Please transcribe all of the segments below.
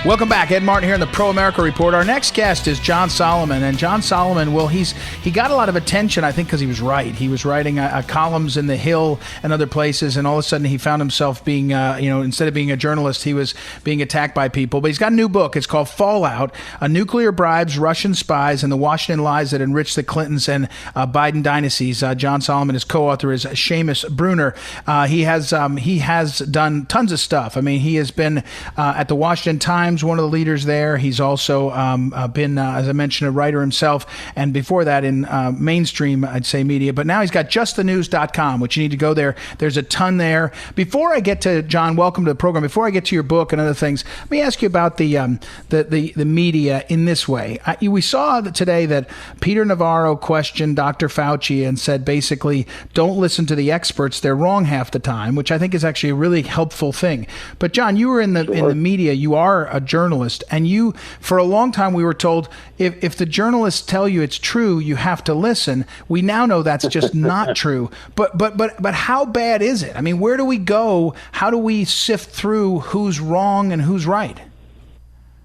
Welcome back. Ed Martin here in the Pro America Report. Our next guest is John Solomon. And John Solomon, well, he got a lot of attention, I think, because he was right. He was writing columns in The Hill and other places, and all of a sudden he found himself being, instead of being a journalist, he was being attacked by people. But he's got a new book. It's called Fallout, Nuclear Bribes, Russian Spies, and the Washington Lies That Enriched the Clintons and Biden Dynasties. John Solomon, his co-author, is Seamus Bruner. He has done tons of stuff. I mean, he has been at the Washington Times, one of the leaders there. He's also been, as I mentioned, a writer himself, and before that in mainstream, I'd say, media. But now he's got justthenews.com, which you need to go there. There's a ton there. Before I get to, John, welcome to the program. Before I get to your book and other things, let me ask you about the media in this way. We saw today that Peter Navarro questioned Dr. Fauci and said, basically, don't listen to the experts. They're wrong half the time, which I think is actually a really helpful thing. But John, you were in the media. You are a journalist, and you, for a long time, we were told if the journalists tell you it's true, you have to listen. We now know that's just not true. But how bad is it? I mean, where do we go? How do we sift through who's wrong and who's right?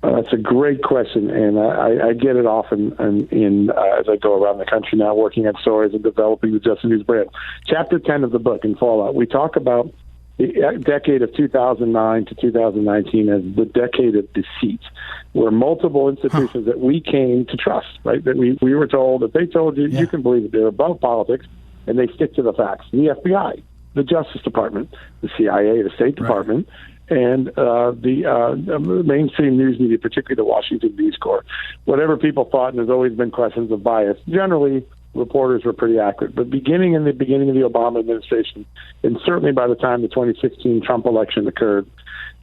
That's a great question, and I get it often as I go around the country now working on stories and developing the Just the News brand. Chapter 10 of the book, in Fallout, we talk about the decade of 2009 to 2019 as the decade of deceit, where multiple institutions that we came to trust, right, that we were told, if they told you, you can believe it. They're above politics, and they stick to the facts. The FBI, the Justice Department, the CIA, the State Department, and the mainstream news media, particularly the Washington News Corps. Whatever people thought, and there's always been questions of bias, generally reporters were pretty accurate. But beginning of the Obama administration, and certainly by the time the 2016 Trump election occurred,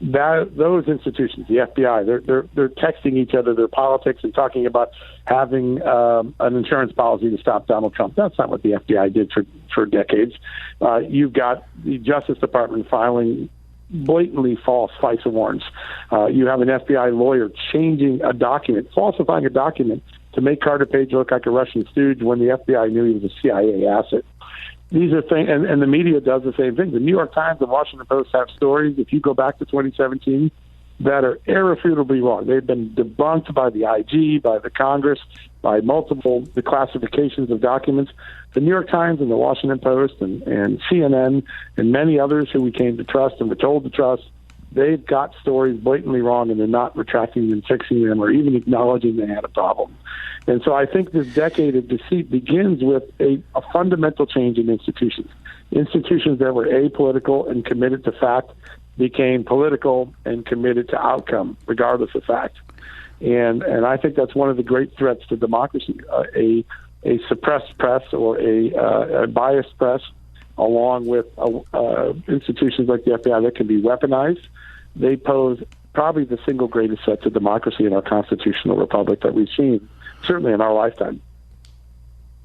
those institutions, the FBI, they're texting each other their politics and talking about having an insurance policy to stop Donald Trump. That's not what the FBI did for decades. You've got the Justice Department filing blatantly false FISA warrants. You have an FBI lawyer changing a document, falsifying a document to make Carter Page look like a Russian stooge when the FBI knew he was a CIA asset. These are things, and the media does the same thing. The New York Times and Washington Post have stories, if you go back to 2017, that are irrefutably wrong. They've been debunked by the IG, by the Congress, by multiple the classifications of documents. The New York Times and the Washington Post and CNN and many others who we came to trust and were told to trust, they've got stories blatantly wrong, and they're not retracting them, fixing them, or even acknowledging they had a problem. And so I think this decade of deceit begins with a fundamental change in institutions. Institutions that were apolitical and committed to fact became political and committed to outcome, regardless of fact. And I think that's one of the great threats to democracy. A suppressed press or a biased press, along with institutions like the FBI that can be weaponized, they pose probably the single greatest threat to democracy in our constitutional republic that we've seen, certainly in our lifetime.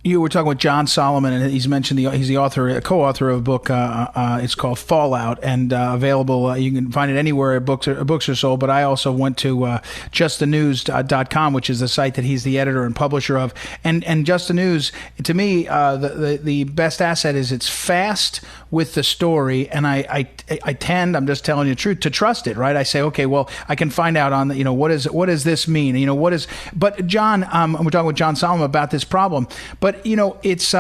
You were talking with John Solomon, and he's mentioned he's the author, co-author of a book. It's called Fallout, and available. You can find it anywhere books are sold. But I also went to justthenews.com, which is the site that he's the editor and publisher of. And Just the News, to me, the best asset is it's fast with the story, and I tend, I'm just telling you the truth, to trust it. Right? I say, okay, well, I can find out on what does this mean? But John, we're talking with John Solomon about this problem, but it's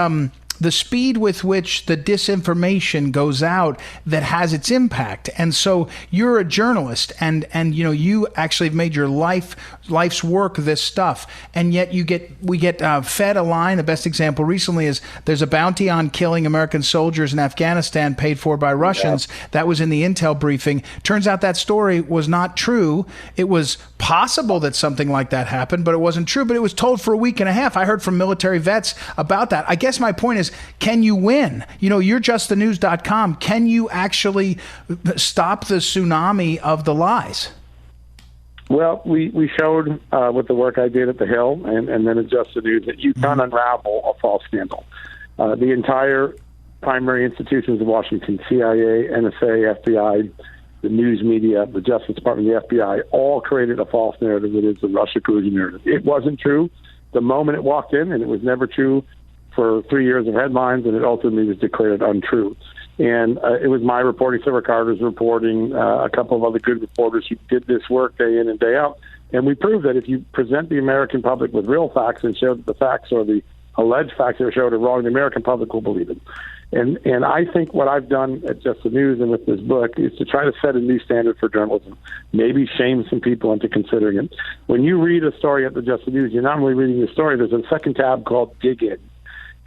the speed with which the disinformation goes out that has its impact. And so you're a journalist, and you actually have made your life's work this stuff, and yet we get fed a line. The best example recently is there's a bounty on killing American soldiers in Afghanistan paid for by Russians. Yeah. That was in the intel briefing. Turns out that story was not true. It was possible that something like that happened, but it wasn't true. But it was told for a week and a half. I heard from military vets about that. I guess my point is, can you win? You're justthenews.com. Can you actually stop the tsunami of the lies? Well, we showed with the work I did at The Hill and then at Just the News that you can unravel a false scandal. The entire primary institutions of Washington, CIA, NSA, FBI, the news media, the Justice Department, the FBI, all created a false narrative that is the Russia collusion narrative. It wasn't true the moment it walked in, and it was never true for 3 years of headlines, and it ultimately was declared untrue. And it was my reporting, Silver Carter's reporting, a couple of other good reporters who did this work day in and day out. And we proved that if you present the American public with real facts and show that the facts or the alleged facts that are showed are wrong, the American public will believe it. And I think what I've done at Just the News and with this book is to try to set a new standard for journalism, maybe shame some people into considering it. When you read a story at the Just the News, you're not only reading the story, there's a second tab called Dig In.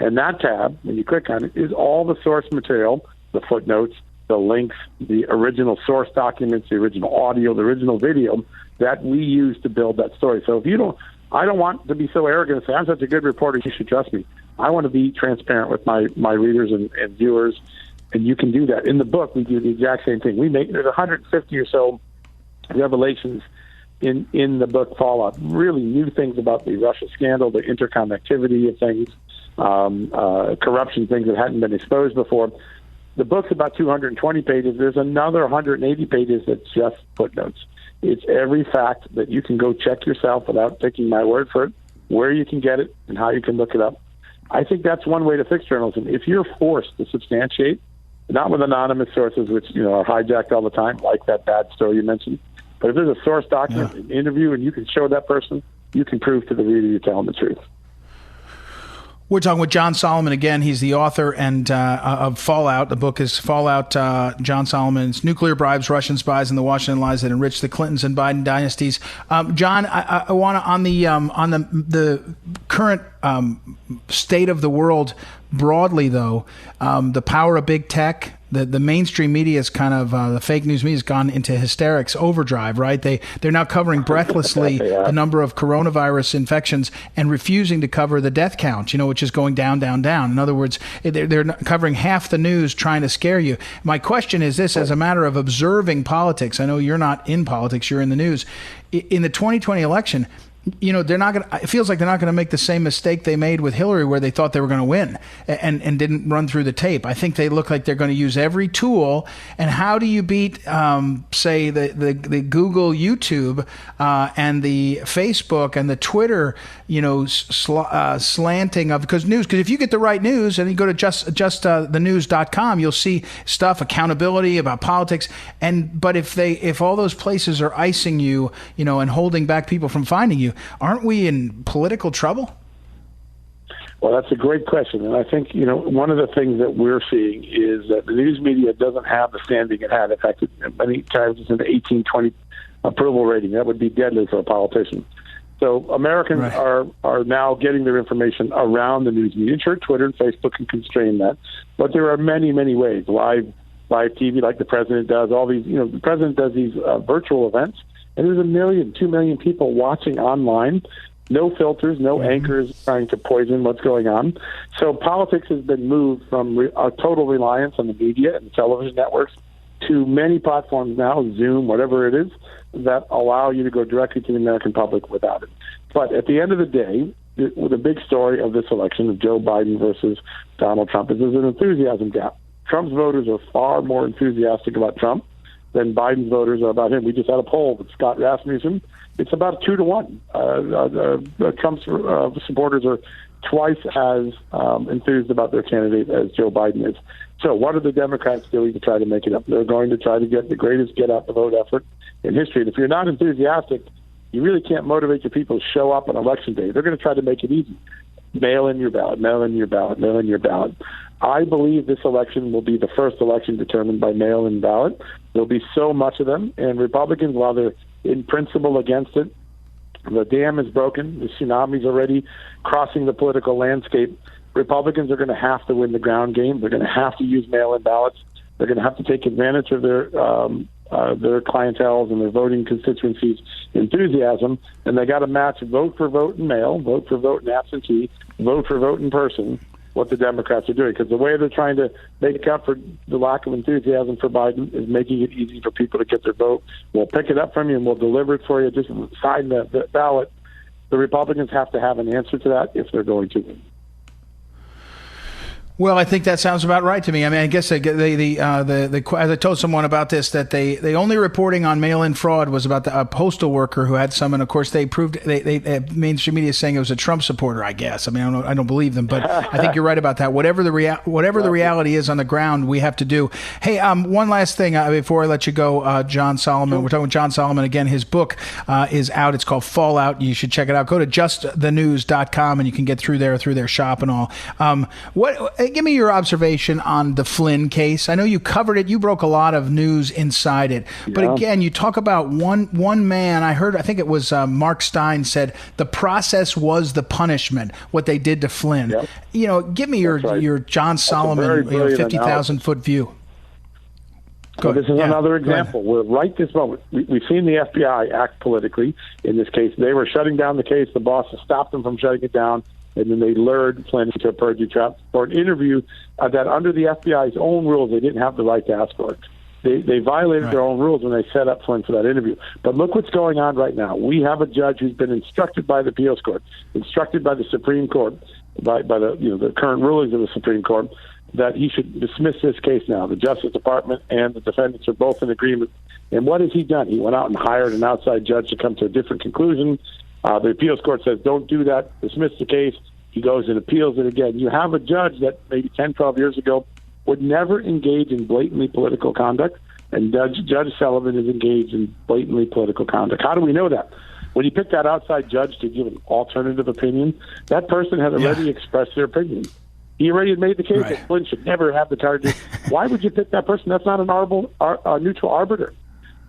And that tab, when you click on it, is all the source material, the footnotes, the links, the original source documents, the original audio, the original video that we use to build that story. So I don't want to be so arrogant and say, I'm such a good reporter, you should trust me. I want to be transparent with my readers and viewers, and you can do that. In the book, we do the exact same thing. There's 150 or so revelations in the book Fallout, really new things about the Russia scandal, the interconnectivity of things, corruption, things that hadn't been exposed before. The book's about 220 pages. There's another 180 pages that's just footnotes. It's every fact that you can go check yourself without taking my word for it, where you can get it and how you can look it up. I think that's one way to fix journalism. If you're forced to substantiate, not with anonymous sources, which are hijacked all the time, like that bad story you mentioned, but if there's a source document, an interview, and you can show that person, you can prove to the reader you're telling the truth. We're talking with John Solomon again. He's the author of Fallout. The book is Fallout, John Solomon's Nuclear Bribes, Russian Spies, and the Washington Lies that Enriched the Clintons and Biden Dynasties. John, I want to, on the current state of the world broadly, though, the power of big tech, the mainstream media is kind of the fake news media has gone into hysterics overdrive, right? They're now covering breathlessly the number of coronavirus infections and refusing to cover the death count, which is going down, down, down. In other words, they're covering half the news trying to scare you. My question is this: as a matter of observing politics, I know you're not in politics, you're in the news. In the 2020 election, they're not going to, it feels like they're not going to make the same mistake they made with Hillary, where they thought they were going to win and didn't run through the tape. I think they look like they're going to use every tool. And how do you beat, say, the Google, YouTube, and the Facebook and the Twitter, slanting of because if you get the right news and you go to justthenews.com, you'll see stuff, accountability about politics. But if all those places are icing you, and holding back people from finding you, aren't we in political trouble? Well, that's a great question. And I think, one of the things that we're seeing is that the news media doesn't have the standing it had. In fact, many times it's an 18-20 approval rating. That would be deadly for a politician. So Americans are now getting their information around the news media. Sure, Twitter and Facebook can constrain that. But there are many, many ways. Live TV, like the president does. All these, the president does these virtual events. And there's 1 million, 2 million people watching online. No filters, no anchors trying to poison what's going on. So politics has been moved from a total reliance on the media and the television networks to many platforms now, Zoom, whatever it is, that allow you to go directly to the American public without it. But at the end of the day, the big story of this election of Joe Biden versus Donald Trump is there's an enthusiasm gap. Trump's voters are far more enthusiastic about Trump than Biden's voters are about him. We just had a poll with Scott Rasmussen. It's about 2-1. Trump's supporters are twice as enthused about their candidate as Joe Biden is. So what are the Democrats doing to try to make it up? They're going to try to get the greatest get-out-the-vote effort in history. And if you're not enthusiastic, you really can't motivate your people to show up on Election Day. They're going to try to make it easy. Mail in your ballot, mail in your ballot, mail in your ballot. I believe this election will be the first election determined by mail-in ballot. There'll be so much of them, and Republicans, while they're in principle against it, the dam is broken. The tsunami's already crossing the political landscape. Republicans are going to have to win the ground game. They're going to have to use mail-in ballots. They're going to have to take advantage of their clientele and their voting constituencies' enthusiasm, and they got to match vote for vote in mail, vote for vote in absentee, vote for vote in person, what the Democrats are doing. Because the way they're trying to make up for the lack of enthusiasm for Biden is making it easy for people to get their vote. We'll pick it up from you and we'll deliver it for you. Just sign the ballot. The Republicans have to have an answer to that if they're going to win. Well, I think that sounds about right to me. I mean, I guess as I told someone about this, that they only reporting on mail-in fraud was about a postal worker who had some, and of course they proved they mainstream media is saying it was a Trump supporter. I guess. I mean, I don't believe them, but I think you're right about that. Whatever the reality is on the ground, we have to do. Hey, one last thing before I let you go, John Solomon. We're talking with John Solomon again. His book is out. It's called Fallout. You should check it out. Go to justthenews.com and you can get through their shop and all. Give me your observation on the Flynn case. I know you covered it. You broke a lot of news inside it. But again, you talk about one man. I think it was Mark Stein said the process was the punishment, what they did to Flynn. Yep. Give me your John Solomon 50,000-foot view. This is another example. We're right this moment. We've seen the FBI act politically. In this case, they were shutting down the case. The boss stopped them from shutting it down. And then they lured Flynn into a perjury trap for an interview that under the FBI's own rules, they didn't have the right to ask for it. They violated their own rules when they set up Flynn for that interview. But look what's going on right now. We have a judge who's been instructed by the appeals court, instructed by the Supreme Court, by the current rulings of the Supreme Court, that he should dismiss this case now. The Justice Department and the defendants are both in agreement. And what has he done? He went out and hired an outside judge to come to a different conclusion. The appeals court says, don't do that, dismiss the case. He goes and appeals it again. You have a judge that maybe 10, 12 years ago would never engage in blatantly political conduct, and Judge Sullivan is engaged in blatantly political conduct. How do we know that? When you pick that outside judge to give an alternative opinion, that person had already expressed their opinion. He already had made the case that Flynn should never have the charges. Why would you pick that person? That's not a neutral arbiter.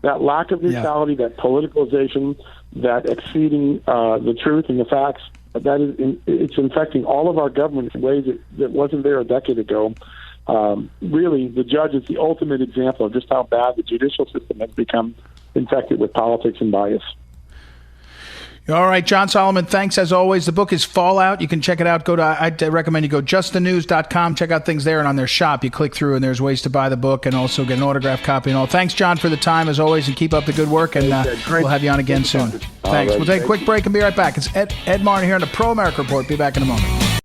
That lack of neutrality, that politicalization, that exceeding the truth and the facts, it's infecting all of our government in ways that wasn't there a decade ago. Really, the judge is the ultimate example of just how bad the judicial system has become infected with politics and bias. All right, John Solomon, thanks as always. The book is Fallout. You can check it out. I'd recommend you go justthenews.com, check out things there, and on their shop, you click through, and there's ways to buy the book and also get an autographed copy and all. Thanks, John, for the time as always, and keep up the good work, and we'll have you on again soon. Thanks. We'll take a quick break and be right back. It's Ed Martin here on the Pro America Report. Be back in a moment.